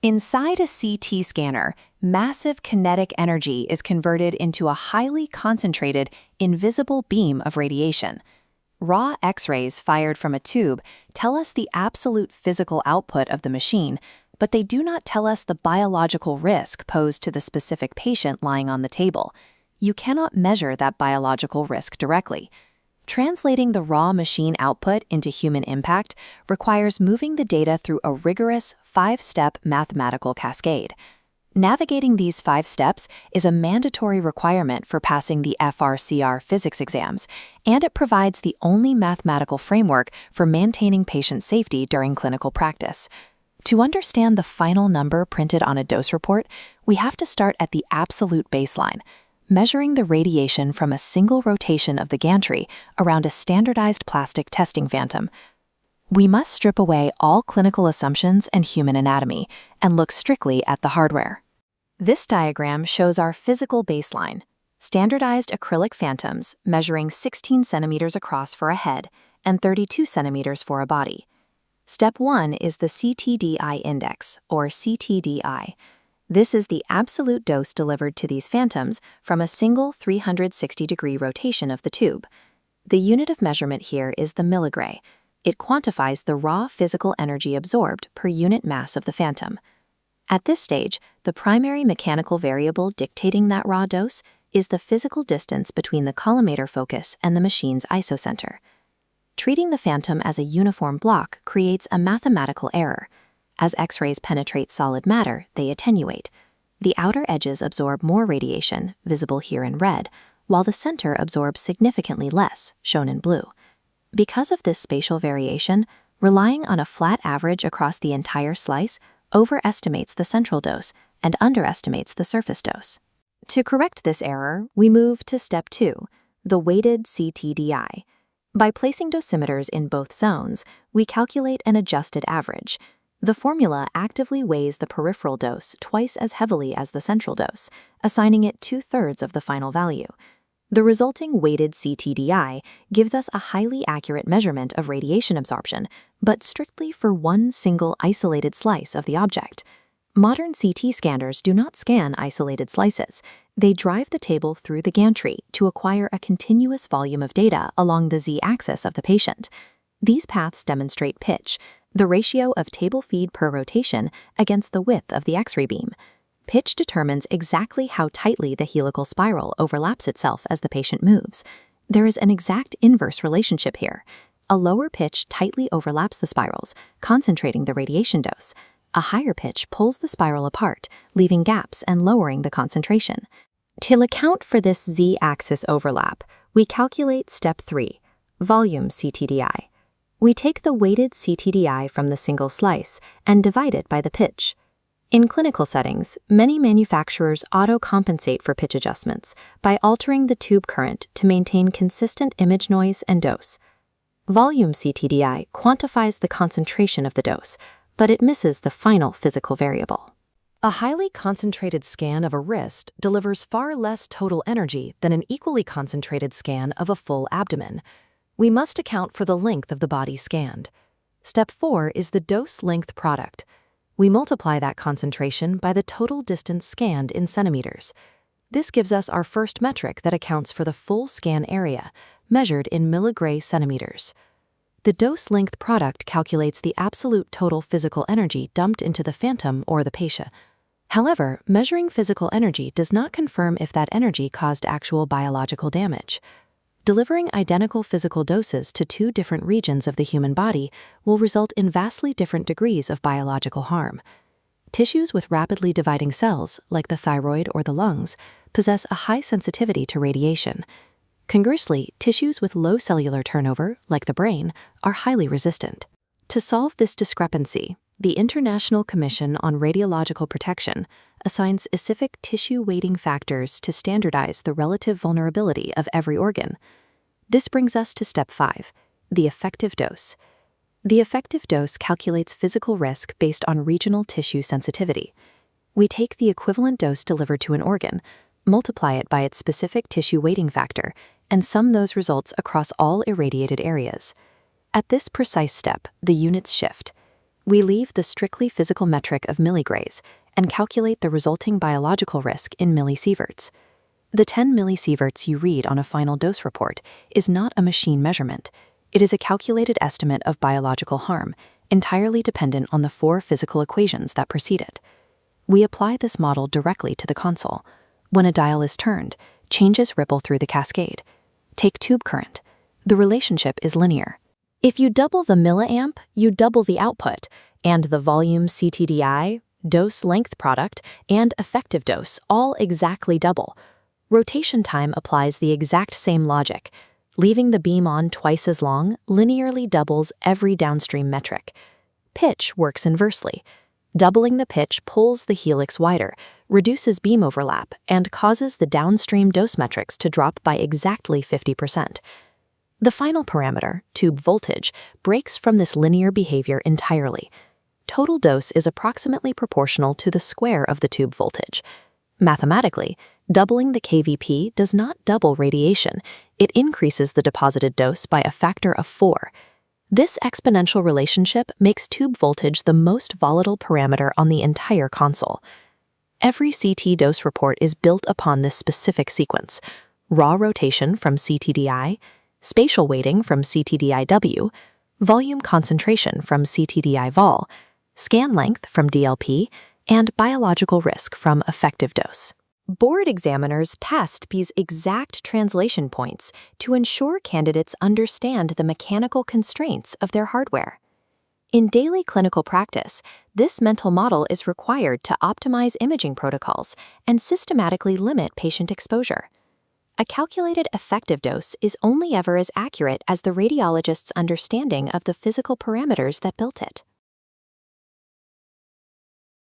Inside a CT scanner, massive kinetic energy is converted into a highly concentrated, invisible beam of radiation. Raw X-rays fired from a tube tell us the absolute physical output of the machine, but they do not tell us the biological risk posed to the specific patient lying on the table. You cannot measure that biological risk directly. Translating the raw machine output into human impact requires moving the data through a rigorous 5-step mathematical cascade. Navigating these 5 steps is a mandatory requirement for passing the FRCR physics exams, and it provides the only mathematical framework for maintaining patient safety during clinical practice. To understand the final number printed on a dose report, we have to start at the absolute baseline, measuring the radiation from a single rotation of the gantry around a standardized plastic testing phantom. We must strip away all clinical assumptions and human anatomy and look strictly at the hardware. This diagram shows our physical baseline: standardized acrylic phantoms measuring 16 centimeters across for a head and 32 centimeters for a body. Step 1 is the CTDI index, or CTDI. This is the absolute dose delivered to these phantoms from a single 360-degree rotation of the tube. The unit of measurement here is the milligray. It quantifies the raw physical energy absorbed per unit mass of the phantom. At this stage, the primary mechanical variable dictating that raw dose is the physical distance between the collimator focus and the machine's isocenter. Treating the phantom as a uniform block creates a mathematical error. As X-rays penetrate solid matter, they attenuate. The outer edges absorb more radiation, visible here in red, while the center absorbs significantly less, shown in blue. Because of this spatial variation, relying on a flat average across the entire slice overestimates the central dose and underestimates the surface dose. To correct this error, we move to Step 2, the weighted CTDI. By placing dosimeters in both zones, we calculate an adjusted average. The formula actively weighs the peripheral dose twice as heavily as the central dose, assigning it 2/3 of the final value. The resulting weighted CTDI gives us a highly accurate measurement of radiation absorption, but strictly for one single isolated slice of the object. Modern CT scanners do not scan isolated slices. They drive the table through the gantry to acquire a continuous volume of data along the z-axis of the patient. These paths demonstrate pitch, the ratio of table feed per rotation against the width of the X-ray beam. Pitch determines exactly how tightly the helical spiral overlaps itself as the patient moves. There is an exact inverse relationship here. A lower pitch tightly overlaps the spirals, concentrating the radiation dose. A higher pitch pulls the spiral apart, leaving gaps and lowering the concentration. To account for this z-axis overlap, we calculate Step 3, volume CTDI. We take the weighted CTDI from the single slice and divide it by the pitch. In clinical settings, many manufacturers auto-compensate for pitch adjustments by altering the tube current to maintain consistent image noise and dose. Volume CTDI quantifies the concentration of the dose, but it misses the final physical variable. A highly concentrated scan of a wrist delivers far less total energy than an equally concentrated scan of a full abdomen. We must account for the length of the body scanned. Step 4 is the dose length product. We multiply that concentration by the total distance scanned in centimeters. This gives us our first metric that accounts for the full scan area, measured in milligray centimeters. The dose length product calculates the absolute total physical energy dumped into the phantom or the patient. However, measuring physical energy does not confirm if that energy caused actual biological damage. Delivering identical physical doses to 2 different regions of the human body will result in vastly different degrees of biological harm. Tissues with rapidly dividing cells, like the thyroid or the lungs, possess a high sensitivity to radiation. Conversely, tissues with low cellular turnover, like the brain, are highly resistant. To solve this discrepancy, the International Commission on Radiological Protection assigns specific tissue weighting factors to standardize the relative vulnerability of every organ. This brings us to Step 5, the effective dose. The effective dose calculates physical risk based on regional tissue sensitivity. We take the equivalent dose delivered to an organ, multiply it by its specific tissue weighting factor, and sum those results across all irradiated areas. At this precise step, the units shift. We leave the strictly physical metric of milligrays and calculate the resulting biological risk in millisieverts. The 10 millisieverts you read on a final dose report is not a machine measurement. It is a calculated estimate of biological harm, entirely dependent on the 4 physical equations that precede it. We apply this model directly to the console. When a dial is turned, changes ripple through the cascade. Take tube current. The relationship is linear. If you double the milliamp, you double the output, and the volume CTDI, dose length product, and effective dose all exactly double. Rotation time applies the exact same logic. Leaving the beam on twice as long linearly doubles every downstream metric. Pitch works inversely. Doubling the pitch pulls the helix wider, reduces beam overlap, and causes the downstream dose metrics to drop by exactly 50%. The final parameter, tube voltage, breaks from this linear behavior entirely. Total dose is approximately proportional to the square of the tube voltage. Mathematically, doubling the kVp does not double radiation. It increases the deposited dose by a factor of 4. This exponential relationship makes tube voltage the most volatile parameter on the entire console. Every CT dose report is built upon this specific sequence: raw rotation from CTDI, spatial weighting from CTDIW, volume concentration from CTDI vol, scan length from DLP, and biological risk from effective dose. Board examiners test these exact translation points to ensure candidates understand the mechanical constraints of their hardware. In daily clinical practice, this mental model is required to optimize imaging protocols and systematically limit patient exposure. A calculated effective dose is only ever as accurate as the radiologist's understanding of the physical parameters that built it.